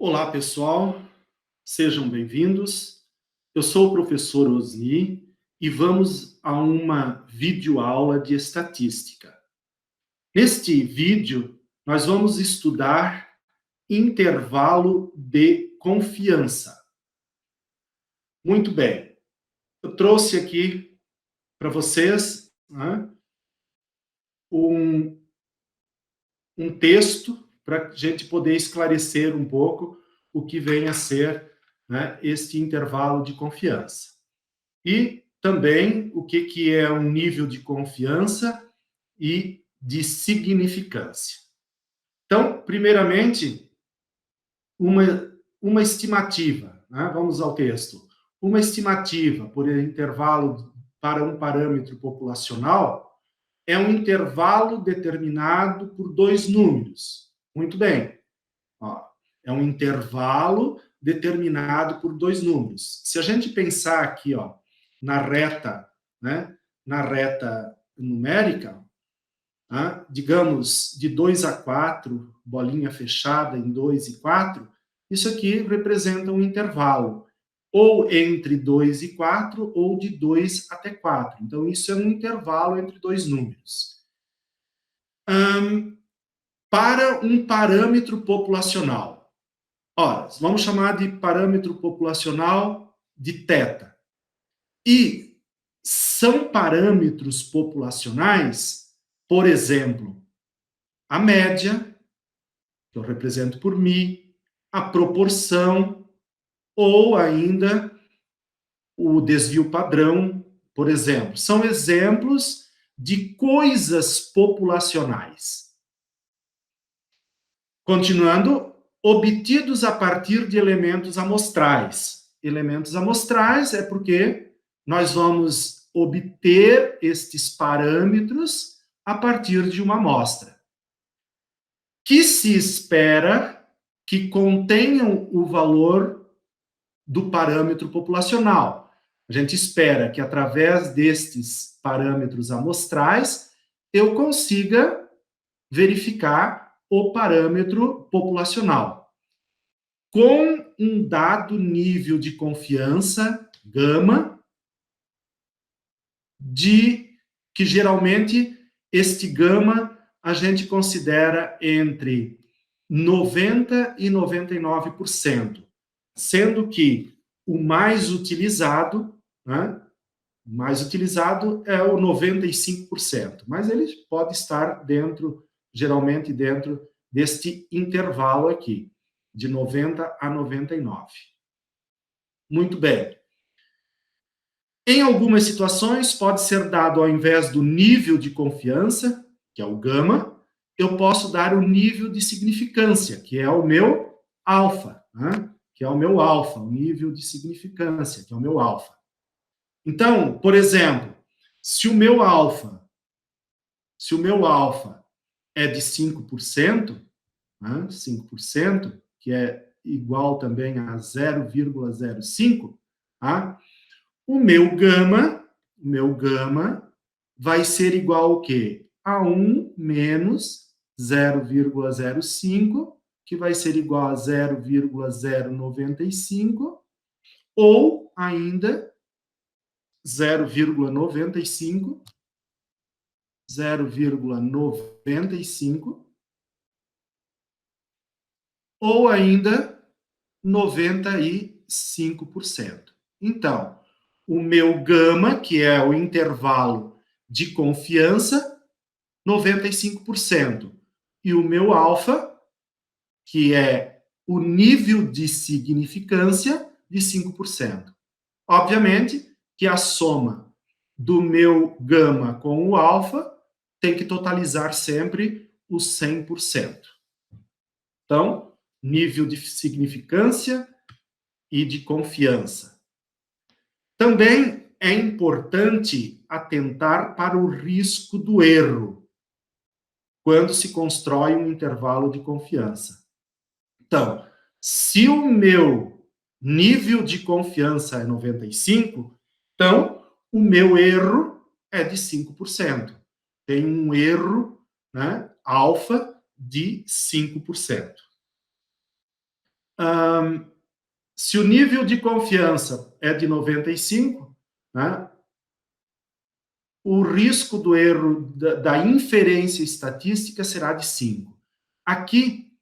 Olá, pessoal, sejam bem-vindos. Eu sou o professor Osni e vamos a uma videoaula de estatística. Neste vídeo, nós vamos estudar intervalo de confiança. Muito bem, eu trouxe aqui para vocês, né, um, um texto para a gente poder esclarecer um pouco o que vem a ser, né, este intervalo de confiança. E também o que é um nível de confiança e de significância. Então, primeiramente, uma estimativa, né? Vamos ao texto. Uma estimativa por intervalo para um parâmetro populacional é um intervalo determinado por dois números. Muito bem. Ó, é um intervalo determinado por dois números. Se a gente pensar aqui, ó, na reta, né, na reta numérica, tá? Digamos de 2 a 4, bolinha fechada em 2 e 4, isso aqui representa um intervalo, ou entre 2 e 4, ou de 2 até 4. Então, isso é um intervalo entre dois números. Para um parâmetro populacional. Ora, vamos chamar de parâmetro populacional de θ. E são parâmetros populacionais, por exemplo, a média, que eu represento por μ, a proporção, ou ainda o desvio padrão, por exemplo. São exemplos de coisas populacionais. Continuando, obtidos a partir de elementos amostrais. Elementos amostrais é porque nós vamos obter estes parâmetros a partir de uma amostra, que se espera que contenham o valor do parâmetro populacional. A gente espera que, através destes parâmetros amostrais, eu consiga verificar o parâmetro populacional. Com um dado nível de confiança, gama, que geralmente este gama a gente considera entre 90% e 99%, sendo que o mais utilizado, né, o mais utilizado é o 95%, mas ele pode estar dentro, geralmente dentro deste intervalo aqui, de 90 a 99. Muito bem. Em algumas situações, pode ser dado, ao invés do nível de confiança, que é o gama, eu posso dar o nível de significância, que é o meu alfa, né? Que é o meu alfa, o nível de significância, que é o meu alfa. Então, por exemplo, se o meu alfa é de 5%, né? 5%, que é igual também a 0,05, tá? O meu gama vai ser igual ao quê? A 1 menos 0,05, que vai ser igual a 0,095, ou ainda 0,95, ou ainda 95%. Então, o meu gama, que é o intervalo de confiança, 95%. E o meu alfa, que é o nível de significância, de 5%. Obviamente que a soma do meu gama com o alfa tem que totalizar sempre os 100%. Então, nível de significância e de confiança. Também é importante atentar para o risco do erro quando se constrói um intervalo de confiança. Então, se o meu nível de confiança é 95, então o meu erro é de 5%. Tem um erro, né, alfa de 5%. Se o nível de confiança é de 95, né, o risco do erro da inferência estatística será de 5. Aqui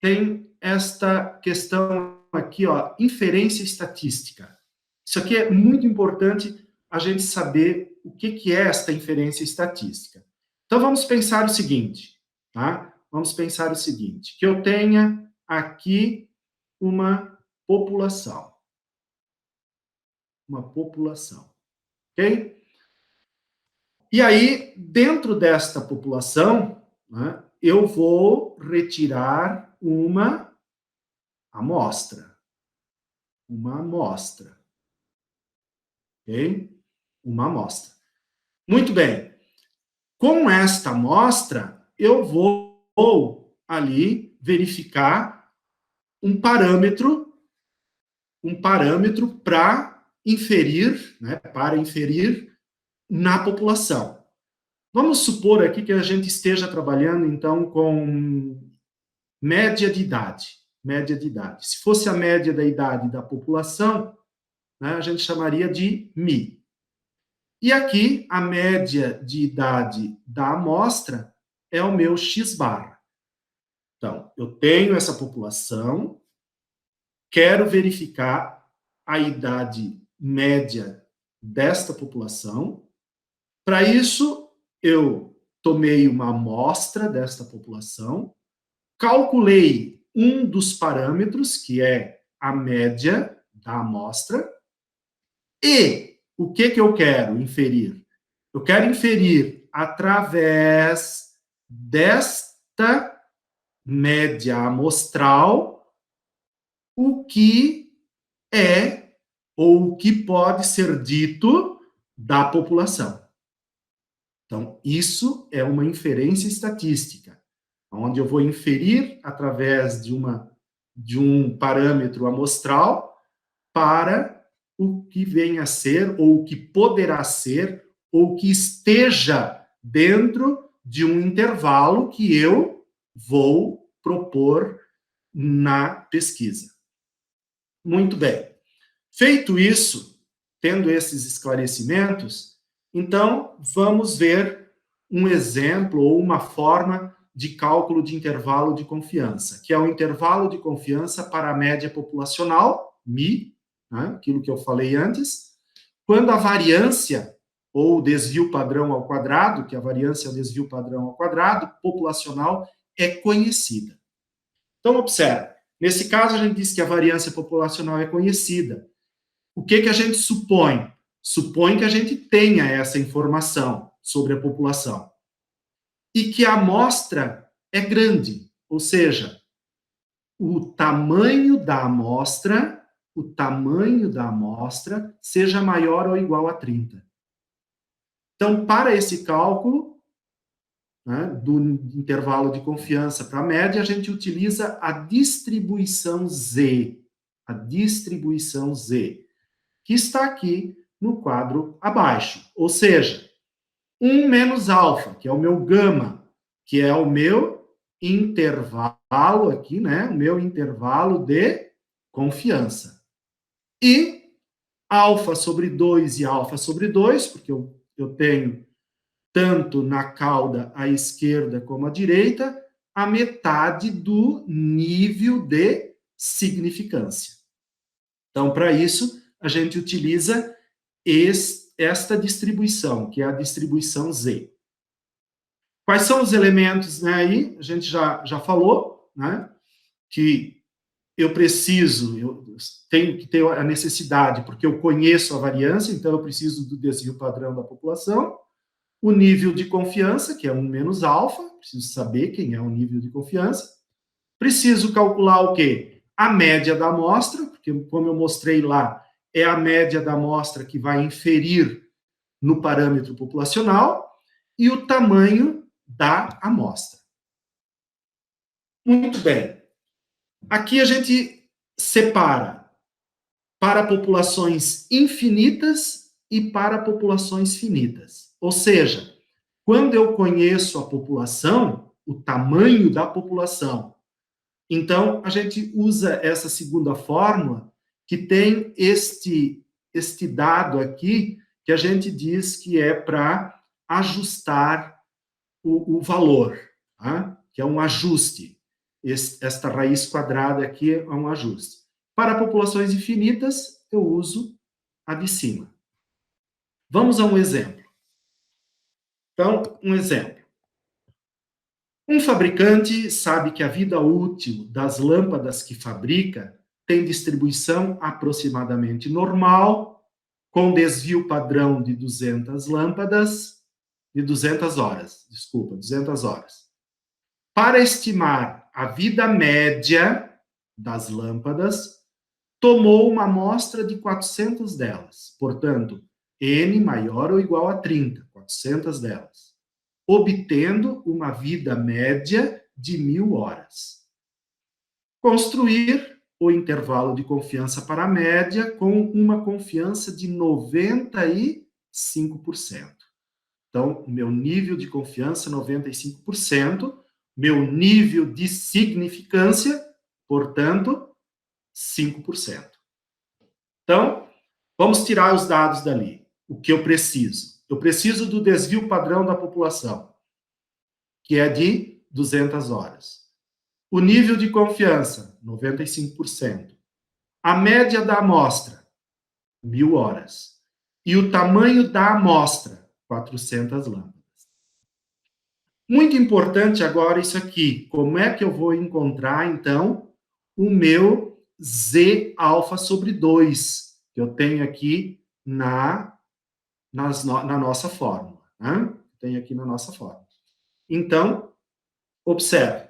tem esta questão aqui, ó, inferência estatística. Isso aqui é muito importante a gente saber o que é esta inferência estatística. Então, vamos pensar o seguinte, tá? Vamos pensar o seguinte, que eu tenha aqui uma população. Uma população, ok? E aí, dentro desta população, né, eu vou retirar uma amostra. Uma amostra. Ok? Uma amostra. Muito bem. Com esta amostra, eu vou ali verificar um parâmetro para inferir, né, na população. Vamos supor aqui que a gente esteja trabalhando, então, com média de idade. Média de idade. Se fosse a média da idade da população, né, a gente chamaria de Mi. E aqui, a média de idade da amostra é o meu X-bar. Então, eu tenho essa população, quero verificar a idade média desta população. Para isso, eu tomei uma amostra desta população, calculei um dos parâmetros, que é a média da amostra, e o que eu quero inferir? Eu quero inferir através desta média amostral o que é ou o que pode ser dito da população. Então, isso é uma inferência estatística, onde eu vou inferir através de um parâmetro amostral para o que venha a ser, ou o que poderá ser, ou que esteja dentro de um intervalo que eu vou propor na pesquisa. Muito bem. Feito isso, tendo esses esclarecimentos, então vamos ver um exemplo ou uma forma de cálculo de intervalo de confiança, que é o intervalo de confiança para a média populacional, Mi, né, aquilo que eu falei antes, quando a variância ou desvio padrão ao quadrado, que a variância é o desvio padrão ao quadrado, populacional, é conhecida. Então, observe, nesse caso a gente diz que a variância populacional é conhecida. O que a gente supõe? Supõe que a gente tenha essa informação sobre a população. E que a amostra é grande, ou seja, o tamanho da amostra seja maior ou igual a 30. Então, para esse cálculo, né, do intervalo de confiança para a média, a gente utiliza a distribuição Z. A distribuição Z, que está aqui no quadro abaixo. Ou seja, 1 menos alfa, que é o meu gama, que é o meu intervalo aqui, né? O meu intervalo de confiança. E alfa sobre 2 e alfa sobre 2, porque eu tenho tanto na cauda à esquerda como à direita, a metade do nível de significância. Então, para isso, a gente utiliza esta distribuição, que é a distribuição Z. Quais são os elementos, né, aí? A gente já falou, né, que eu tenho que ter a necessidade, porque eu conheço a variância, então eu preciso do desvio padrão da população, o nível de confiança, que é 1 menos alfa, preciso saber quem é o nível de confiança, preciso calcular o quê? A média da amostra, porque como eu mostrei lá, é a média da amostra que vai inferir no parâmetro populacional, e o tamanho da amostra. Muito bem. Aqui a gente separa para populações infinitas e para populações finitas. Ou seja, quando eu conheço a população, o tamanho da população, Então, a gente usa essa segunda fórmula, que tem este dado aqui, que a gente diz que é para ajustar o valor, tá? Que é um ajuste. Esta raiz quadrada aqui é um ajuste. Para populações infinitas, eu uso a de cima. Vamos a um exemplo. Então, um exemplo. Um fabricante sabe que a vida útil das lâmpadas que fabrica tem distribuição aproximadamente normal, com desvio padrão de 200 lâmpadas, de 200 horas, 200 horas. Para estimar a vida média das lâmpadas, tomou uma amostra de 400 delas, portanto, N maior ou igual a 30, 400 delas, obtendo uma vida média de 1.000 horas. Construir o intervalo de confiança para a média com uma confiança de 95%. Então, meu nível de confiança 95%, meu nível de significância, portanto, 5%. Então, vamos tirar os dados dali. O que eu preciso? Eu preciso do desvio padrão da população, que é de 200 horas. O nível de confiança, 95%. A média da amostra, 1.000 horas. E o tamanho da amostra, 400 lâmpadas. Muito importante agora isso aqui. Como é que eu vou encontrar, então, o meu Z alfa sobre 2, que eu tenho aqui na nossa fórmula. Né? Tenho aqui na nossa fórmula. Então, observe.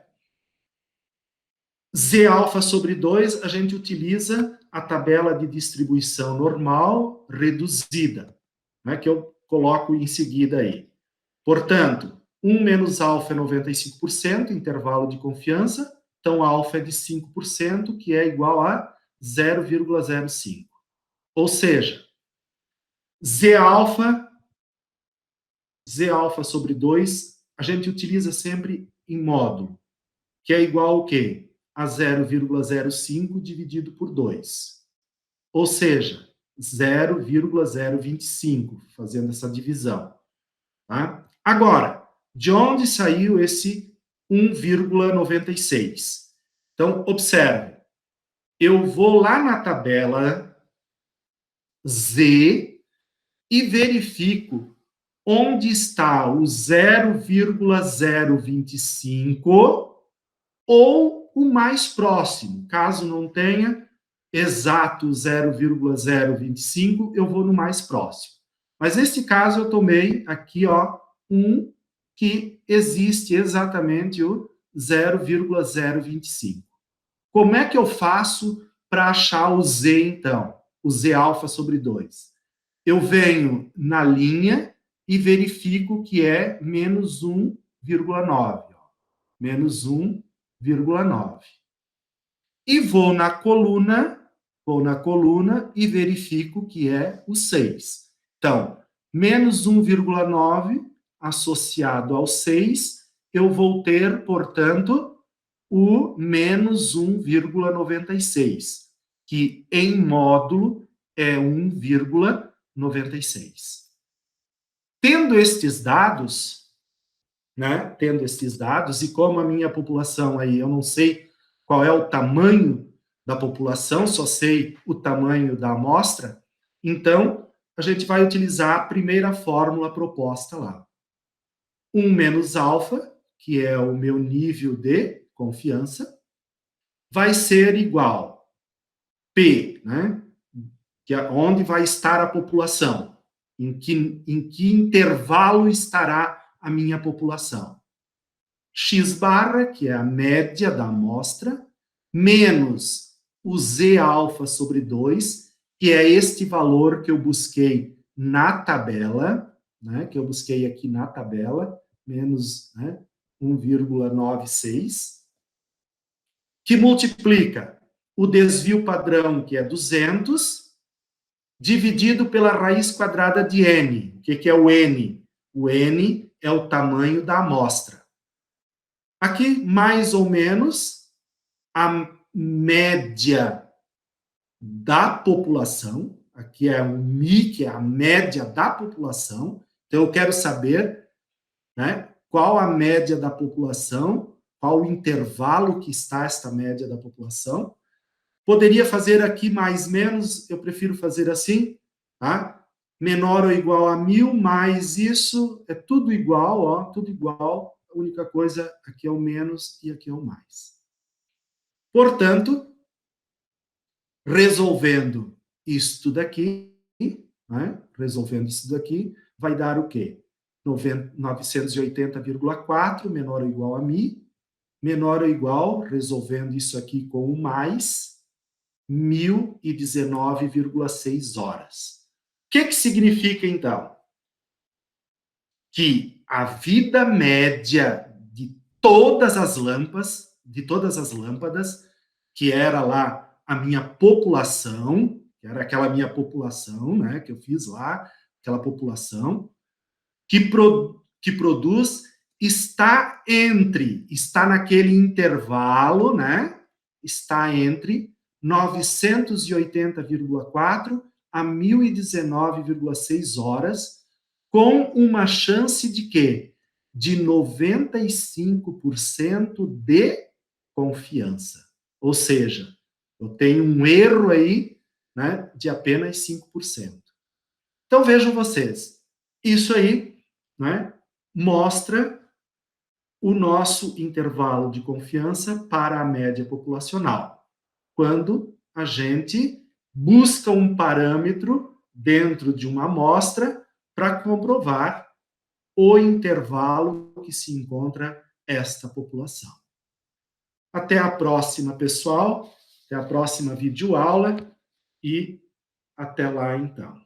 Z alfa sobre 2, a gente utiliza a tabela de distribuição normal reduzida, né, que eu coloco em seguida aí. Portanto, 1 menos alfa é 95%, intervalo de confiança, então alfa é de 5%, que é igual a 0,05. Ou seja, Z alfa sobre 2, a gente utiliza sempre em módulo, que é igual ao quê? A 0,05 dividido por 2. Ou seja, 0,025, fazendo essa divisão. Tá? Agora, de onde saiu esse 1,96? Então, observe. Eu vou lá na tabela Z e verifico onde está o 0,025 ou o mais próximo. Caso não tenha exato 0,025, eu vou no mais próximo. Mas neste caso eu tomei aqui, ó, um que existe exatamente o 0,025. Como é que eu faço para achar o Z, então? O Z alfa sobre 2. Eu venho na linha e verifico que é menos 1,9. Menos 1,9. E vou na coluna e verifico que é o 6. Então, menos 1,9 associado ao 6, eu vou ter, portanto, o menos 1,96, que em módulo é 1,96. Tendo estes dados, né, e como a minha população aí, eu não sei qual é o tamanho da população, só sei o tamanho da amostra, então a gente vai utilizar a primeira fórmula proposta lá. 1 menos alfa, que é o meu nível de confiança, vai ser igual P, né? Que é onde vai estar a população, em que intervalo estará a minha população. X barra, que é a média da amostra, menos o Z alfa sobre 2, que é este valor que eu busquei na tabela, né, que eu busquei aqui na tabela, menos, né, 1,96, que multiplica o desvio padrão, que é 200, dividido pela raiz quadrada de N. O que é o N? O N é o tamanho da amostra. Aqui, mais ou menos, a média da população, aqui é o MI, que é a média da população, então eu quero saber, né, qual a média da população, qual o intervalo que está esta média da população. Poderia fazer aqui mais menos, eu prefiro fazer assim, tá? Menor ou igual a 1.000, mais isso, é tudo igual, ó, tudo igual, a única coisa, aqui é o menos e aqui é o mais. Portanto, resolvendo isto daqui, né? Resolvendo isso daqui, vai dar o quê? 980,4 menor ou igual a mi, menor ou igual, resolvendo isso aqui com o mais, 1.019,6 horas. O que significa, então? Que a vida média de todas as lâmpadas, que era lá a minha população, que era aquela minha população, né, que eu fiz lá, aquela população, que produz, está naquele intervalo, né, está entre 980,4 a 1.019,6 horas, com uma chance de quê? De 95% de confiança. Ou seja, eu tenho um erro aí, né, de apenas 5%. Então vejam vocês, isso aí, né, mostra o nosso intervalo de confiança para a média populacional, quando a gente busca um parâmetro dentro de uma amostra para comprovar o intervalo que se encontra esta população. Até a próxima, pessoal. Até a próxima videoaula e até lá, então.